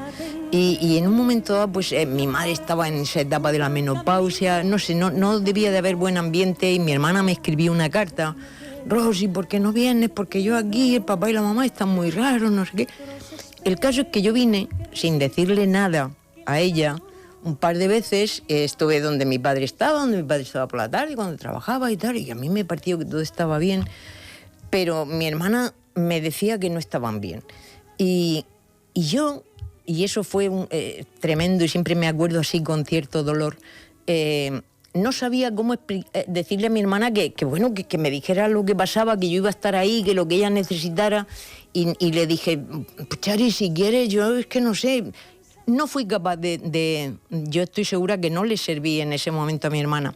Y en un momento dado, pues mi madre estaba en esa etapa de la menopausia, no sé, no debía de haber buen ambiente, y mi hermana me escribió una carta: Rosy, ¿por qué no vienes? Porque yo aquí, el papá y la mamá están muy raros, no sé qué. El caso es que yo vine sin decirle nada a ella un par de veces. Estuve donde mi padre estaba por la tarde, cuando trabajaba y tal, y a mí me pareció que todo estaba bien, pero mi hermana me decía que no estaban bien. Y eso fue tremendo, y siempre me acuerdo así con cierto dolor. No sabía cómo decirle a mi hermana que me dijera lo que pasaba, que yo iba a estar ahí, que lo que ella necesitara, y le dije, Chari, si quieres, yo es que no sé. No fui capaz yo estoy segura que no le serví en ese momento a mi hermana,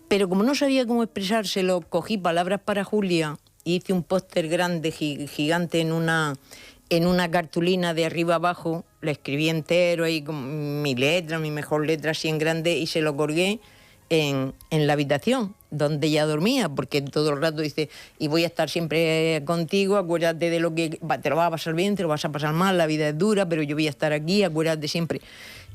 pero como no sabía cómo expresárselo, cogí Palabras para Julia y hice un póster grande, gigante, en una cartulina de arriba abajo, lo escribí entero ahí con mi mejor letra así en grande, y se lo colgué en la habitación donde ella dormía, porque todo el rato dice, y voy a estar siempre contigo, acuérdate de lo que te lo vas a pasar bien, te lo vas a pasar mal, la vida es dura, pero yo voy a estar aquí, acuérdate siempre.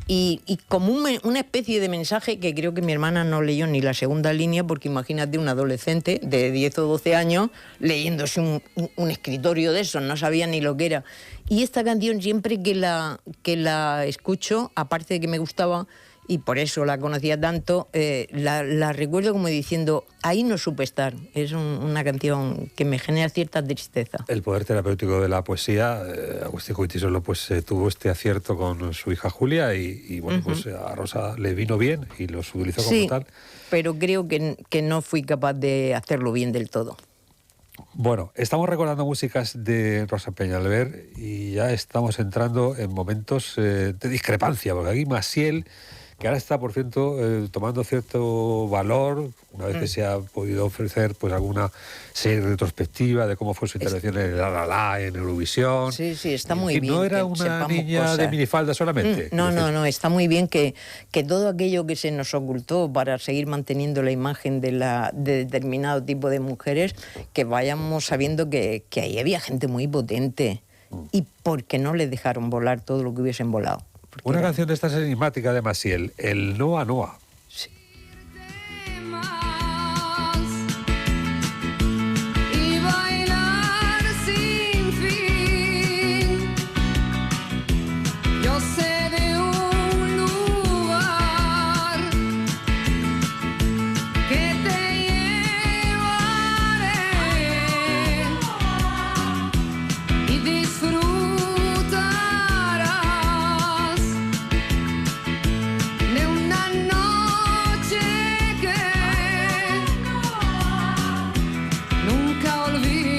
Y como una especie de mensaje que creo que mi hermana no leyó ni la segunda línea, porque imagínate un adolescente de 10 o 12 años leyéndose un escritorio de esos, no sabía ni lo que era. Y esta canción, siempre que la escucho, aparte de que me gustaba, y por eso la conocía tanto, la recuerdo como diciendo, ahí no supe estar. Es una canción que me genera cierta tristeza. El poder terapéutico de la poesía, Agustín Goytisolo pues tuvo este acierto con su hija Julia, y bueno, pues a Rosa le vino bien y los utilizó como tal. Pero creo que no fui capaz de hacerlo bien del todo. Bueno, estamos recordando músicas de Rosa Peñalver y ya estamos entrando en momentos de discrepancia, porque aquí Maciel, que ahora está, por cierto, tomando cierto valor, una vez que se ha podido ofrecer pues alguna serie retrospectiva de cómo fue su intervención en el La La La, en Eurovisión. Sí, está muy bien. ¿No era una niña cosas de minifalda solamente? No, está muy bien que todo aquello que se nos ocultó para seguir manteniendo la imagen de determinado tipo de mujeres, que vayamos sabiendo que ahí había gente muy potente, y porque no le dejaron volar todo lo que hubiesen volado. Una canción de estas enigmática de Maciel, el Noa Noa. Sí. Y bailar sin fin. Yo sé de un lugar que te llevaré y disfrutarás de una noche que nunca olvidarás.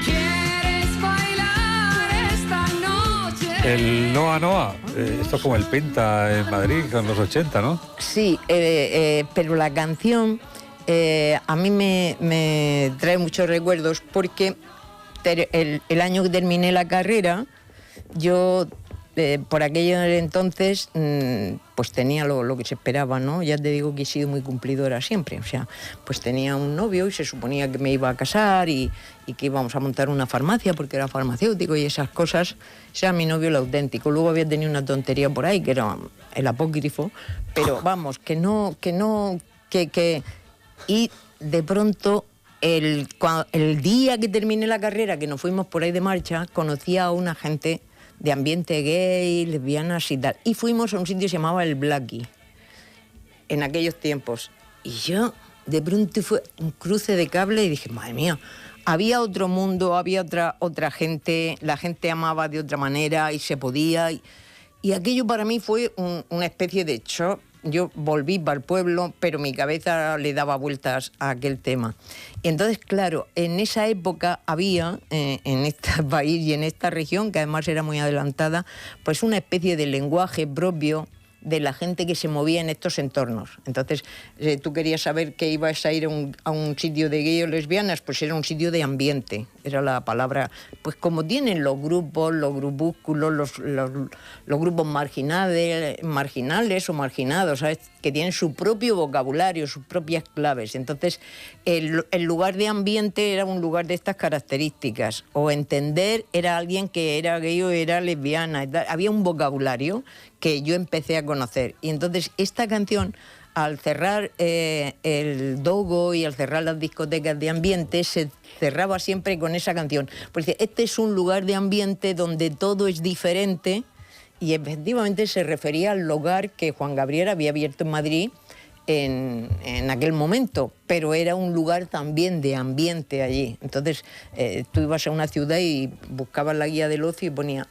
¿Quieres bailar esta noche? El Noa Noa, esto es como el Penta en Madrid con los 80, ¿no? Sí, pero la canción a mí me trae muchos recuerdos, porque el año que terminé la carrera, yo por aquello entonces, pues tenía lo que se esperaba, ¿no? Ya te digo que he sido muy cumplidora siempre. O sea, pues tenía un novio y se suponía que me iba a casar y que íbamos a montar una farmacia porque era farmacéutico y esas cosas. Ese era mi novio el auténtico. Luego había tenido una tontería por ahí que era el apócrifo, pero vamos, y de pronto el día que terminé la carrera, que nos fuimos por ahí de marcha, conocí a una gente de ambiente gay, lesbianas y tal. Y fuimos a un sitio que se llamaba el Blackie, en aquellos tiempos. Y yo, de pronto, fue un cruce de cable y dije, madre mía, había otro mundo, había otra gente, la gente amaba de otra manera y se podía. Y aquello para mí fue una especie de shock. Yo volví para el pueblo, pero mi cabeza le daba vueltas a aquel tema. Y entonces, claro, en esa época había, en este país y en esta región, que además era muy adelantada, pues una especie de lenguaje propio de la gente que se movía en estos entornos. Entonces, tú querías saber que ibas a ir a un sitio de gay o lesbianas, pues era un sitio de ambiente, era la palabra. Pues como tienen los grupos, los grupúsculos, los grupos marginales o marginados, ¿sabes? Que tienen su propio vocabulario, sus propias claves. Entonces, el lugar de ambiente era un lugar de estas características. O entender era alguien que era gay o era lesbiana. Había un vocabulario que yo empecé a conocer. Y entonces esta canción, al cerrar el Dogo y al cerrar las discotecas de ambiente, se cerraba siempre con esa canción. Porque este es un lugar de ambiente donde todo es diferente, y efectivamente se refería al lugar que Juan Gabriel había abierto en Madrid en aquel momento, pero era un lugar también de ambiente allí. Entonces tú ibas a una ciudad y buscabas la guía del ocio y ponía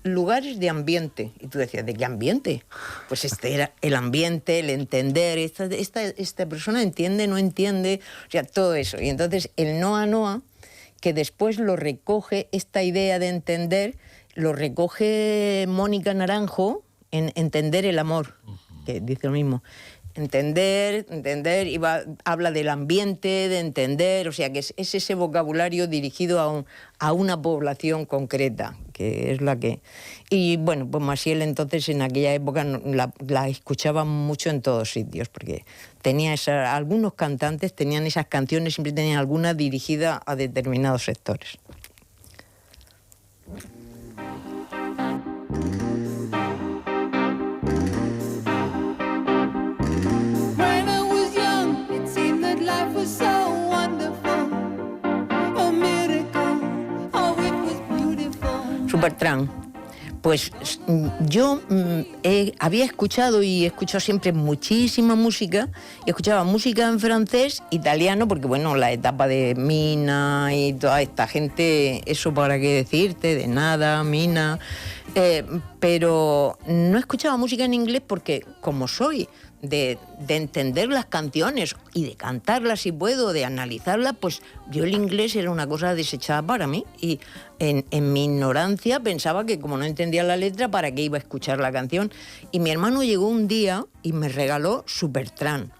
lugares de ambiente. Y tú decías, ¿de qué ambiente? Pues este era el ambiente, el entender. Esta persona entiende, no entiende, o sea, todo eso. Y entonces el Noa Noa, que después lo recoge, esta idea de entender, lo recoge Mónica Naranjo en Entender el amor, que dice lo mismo. Entender, habla del ambiente, de entender, o sea que es ese vocabulario dirigido a una población concreta, que es la que... Y bueno, pues Maciel entonces en aquella época la escuchaban mucho en todos sitios, porque tenía algunos cantantes tenían esas canciones, siempre tenían alguna dirigida a determinados sectores. Supertramp. Pues yo había escuchado y he escuchado siempre muchísima música, y escuchaba música en francés, italiano, porque bueno, la etapa de Mina y toda esta gente, eso para qué decirte, de nada, Mina, pero no escuchaba música en inglés porque como soy de entender las canciones y de cantarlas si puedo, de analizarlas, pues yo el inglés era una cosa desechada para mí, y en mi ignorancia pensaba que como no entendía la letra, ¿para qué iba a escuchar la canción? Y mi hermano llegó un día y me regaló Supertramp.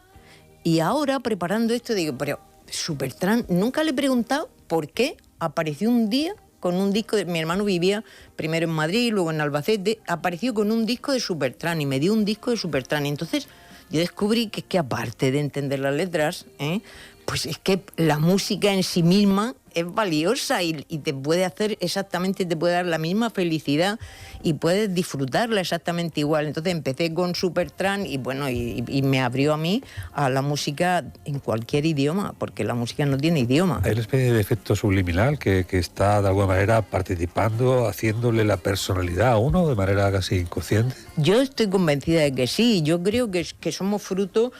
Y ahora, preparando esto, digo, pero Supertramp, nunca le he preguntado por qué apareció un día con un disco mi hermano vivía primero en Madrid, luego en Albacete, apareció con un disco de Supertramp y me dio un disco de Supertramp. Y entonces yo descubrí que aparte de entender las letras, pues es que la música en sí misma es valiosa y te puede hacer exactamente, te puede dar la misma felicidad y puedes disfrutarla exactamente igual. Entonces empecé con Supertramp y bueno, y me abrió a mí a la música en cualquier idioma, porque la música no tiene idioma. Hay una especie de efecto subliminal que está de alguna manera participando, haciéndole la personalidad a uno de manera casi inconsciente. Yo estoy convencida de que sí. Yo creo que somos fruto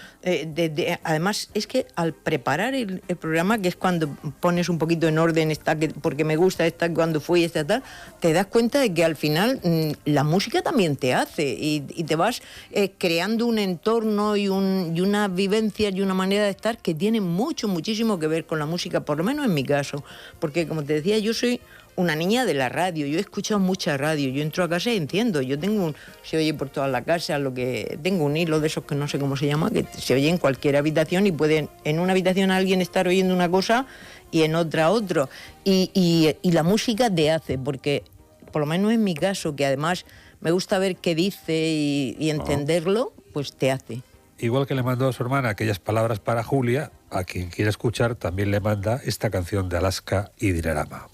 además es que al preparar el programa, que es cuando pones un poquito en orden porque me gusta esta, cuando fui esta tal, te das cuenta de que al final la música también te hace y te vas creando un entorno y una vivencia y una manera de estar que tiene muchísimo que ver con la música, por lo menos en mi caso, porque como te decía, yo soy una niña de la radio, yo he escuchado mucha radio, yo entro a casa y entiendo, yo tengo se oye por toda la casa, tengo un hilo de esos que no sé cómo se llama, que se oye en cualquier habitación y puede en una habitación alguien estar oyendo una cosa y en otra otro, y la música te hace, porque por lo menos en mi caso, que además me gusta ver qué dice y entenderlo, pues te hace. Igual que le mandó a su hermana aquellas palabras para Julia, a quien quiera escuchar también le manda esta canción de Alaska y Dinarama.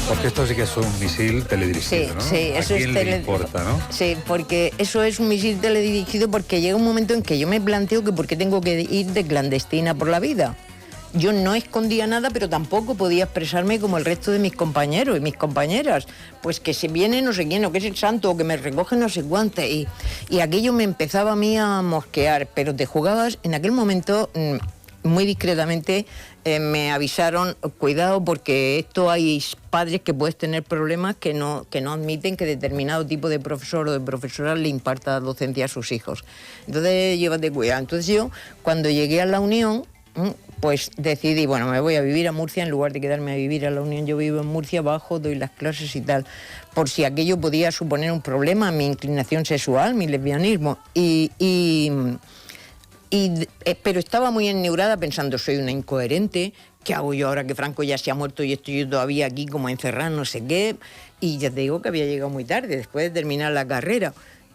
Porque esto sí que es un misil teledirigido, Sí, ¿no? sí, eso ¿A quién es le importa, no? Sí, porque eso es un misil teledirigido, porque llega un momento en que yo me planteo que por qué tengo que ir de clandestina por la vida. Yo no escondía nada, pero tampoco podía expresarme como el resto de mis compañeros y mis compañeras. Pues que se viene no sé quién, o que es el santo, o que me recoge no sé cuántas. Y aquello me empezaba a mí a mosquear, pero te jugabas en aquel momento... muy discretamente me avisaron, cuidado, porque esto hay padres que puedes tener problemas que no admiten que determinado tipo de profesor o de profesora le imparta docencia a sus hijos. Entonces, llévate cuidado. Entonces yo, cuando llegué a la Unión, pues decidí, bueno, me voy a vivir a Murcia, en lugar de quedarme a vivir a la Unión, yo vivo en Murcia, bajo, doy las clases y tal, por si aquello podía suponer un problema, mi inclinación sexual, mi lesbianismo, pero estaba muy enneurada pensando, soy una incoherente, ¿qué hago yo ahora que Franco ya se ha muerto y estoy yo todavía aquí como encerrada, no sé qué? Y ya te digo que había llegado muy tarde, después de terminar la carrera.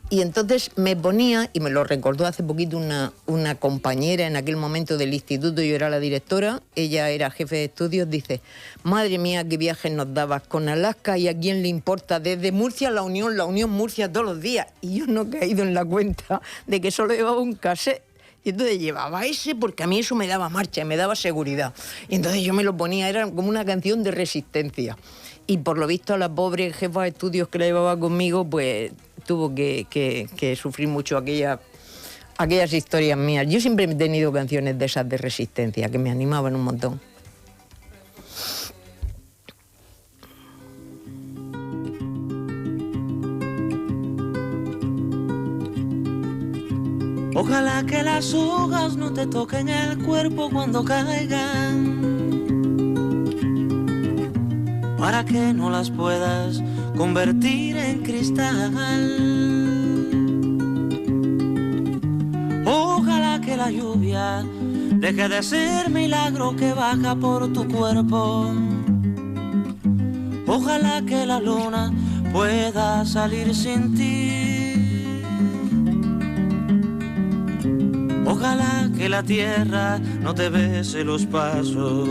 Y entonces me ponía, y me lo recordó hace poquito una compañera en aquel momento del instituto, yo era la directora, ella era jefe de estudios, dice, madre mía, qué viajes nos dabas con Alaska y a quién le importa, desde Murcia a la Unión Murcia todos los días. Y yo no he caído en la cuenta de que solo llevaba un cassette. Y entonces llevaba ese porque a mí eso me daba marcha y me daba seguridad. Y entonces yo me lo ponía, era como una canción de resistencia. Y por lo visto a la pobre jefa de estudios que la llevaba conmigo, pues tuvo que sufrir mucho aquellas historias mías. Yo siempre he tenido canciones de esas de resistencia que me animaban un montón. Ojalá que las hojas no te toquen el cuerpo cuando caigan, para que no las puedas convertir en cristal. Ojalá que la lluvia deje de ser milagro que baja por tu cuerpo. Ojalá que la luna pueda salir sin ti. Ojalá que la tierra no te bese los pasos.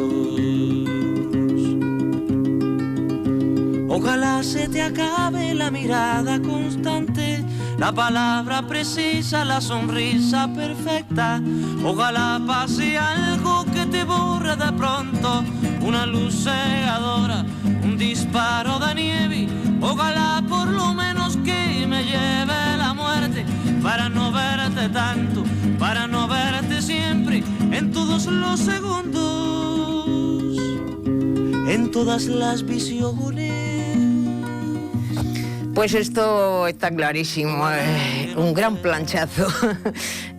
Ojalá se te acabe la mirada constante, la palabra precisa, la sonrisa perfecta. Ojalá pase algo que te borre de pronto, una luz cegadora, un disparo de nieve. Ojalá por lo menos que me lleve la muerte, para no verte tanto, para no verte siempre, en todos los segundos, en todas las visiones. Pues esto está clarísimo, un gran planchazo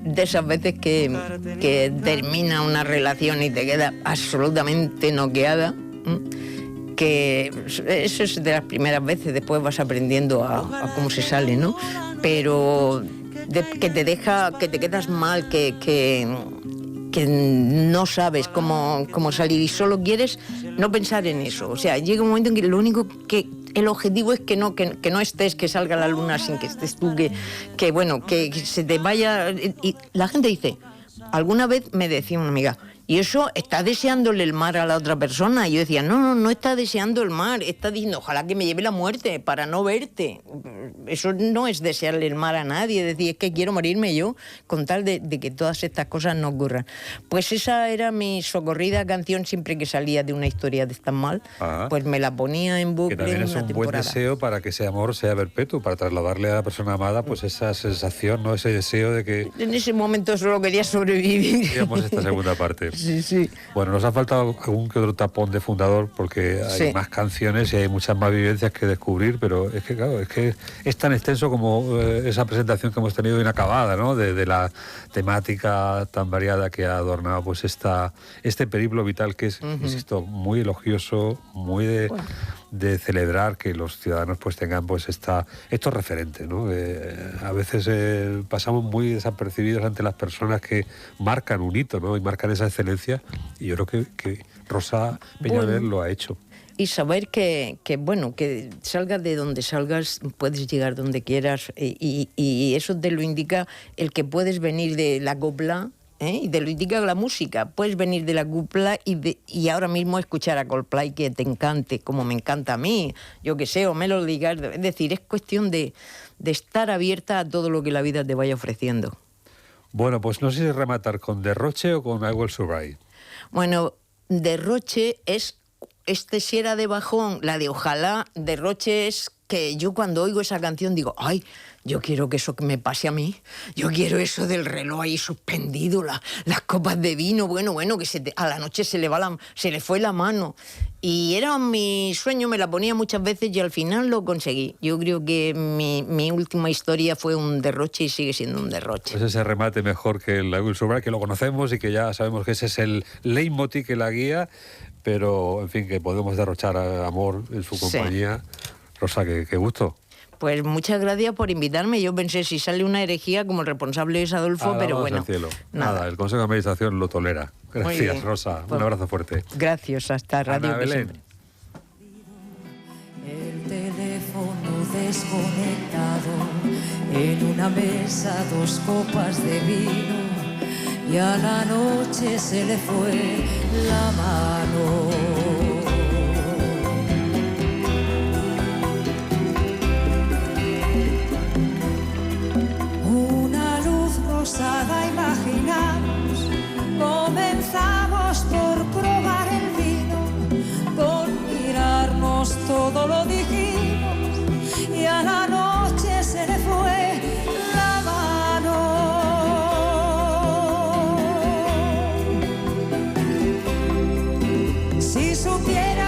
de esas veces que termina una relación y te queda absolutamente noqueada, que eso es de las primeras veces, después vas aprendiendo a cómo se sale, ¿no? Pero que te deja, que te quedas mal, que no sabes cómo salir y solo quieres no pensar en eso. O sea, llega un momento en que lo único que el objetivo es que no estés, que salga la luna sin que estés tú, que se te vaya. Y la gente dice, alguna vez me decía una amiga, y eso está deseándole el mar a la otra persona. Y yo decía, no está deseando el mar, está diciendo, ojalá que me lleve la muerte para no verte. Eso no es desearle el mar a nadie, es decir, es que quiero morirme yo con tal de que todas estas cosas no ocurran. Pues esa era mi socorrida canción siempre que salía de una historia de estas mal, pues me la ponía en bucle. Que también es un buen deseo para que ese amor sea perpetuo, para trasladarle a la persona amada pues esa sensación, ¿no? Ese deseo de que... En ese momento solo quería sobrevivir. Digamos esta segunda parte. Sí. Bueno, nos ha faltado algún que otro tapón de fundador porque hay más canciones y hay muchas más vivencias que descubrir, pero es que claro, es tan extenso como esa presentación que hemos tenido inacabada, ¿no? De la temática tan variada que ha adornado pues este periplo vital que es, insisto, muy elogioso, muy de... Bueno. de celebrar que los ciudadanos pues tengan pues estos referentes, ¿no? A veces pasamos muy desapercibidos ante las personas que marcan un hito, ¿no? Y marcan esa excelencia, y yo creo que Rosa Peñalver lo ha hecho. Y saber que salgas de donde salgas, puedes llegar donde quieras, y eso te lo indica el que puedes venir de la copla, y te lo indica la música. Puedes venir de la copla y ahora mismo escuchar a Coldplay que te encante, como me encanta a mí, yo que sé, o Melody Gardens. Es decir, es cuestión de estar abierta a todo lo que la vida te vaya ofreciendo. Bueno, pues no sé si rematar con Derroche o con I Will Survive. Bueno, Derroche es... si era de bajón, la de Ojalá. Derroche es que yo cuando oigo esa canción digo, ay, yo quiero que eso me pase a mí. Yo quiero eso del reloj ahí suspendido, las copas de vino, bueno, que a la noche se le fue la mano. Y era mi sueño, me la ponía muchas veces y al final lo conseguí. Yo creo que mi última historia fue un derroche y sigue siendo un derroche. Pues ese remate mejor que el I Will Survive, que lo conocemos y que ya sabemos que ese es el leitmotiv que la guía, pero en fin, que podemos derrochar amor en su compañía. Sí. Rosa, qué gusto. Pues muchas gracias por invitarme. Yo pensé, si sale una herejía, como el responsable es Adolfo, pero bueno. Cielo. Nada, el Consejo de Administración lo tolera. Gracias, Rosa. Pues, un abrazo fuerte. Gracias, hasta Radio Ana Belén. El teléfono desconectado, en una mesa 2 copas de vino, y a la noche se le fue la mano. Rosada imaginamos, comenzamos por probar el vino, por mirarnos todo lo dijimos, y a la noche se le fue la mano. Si supiera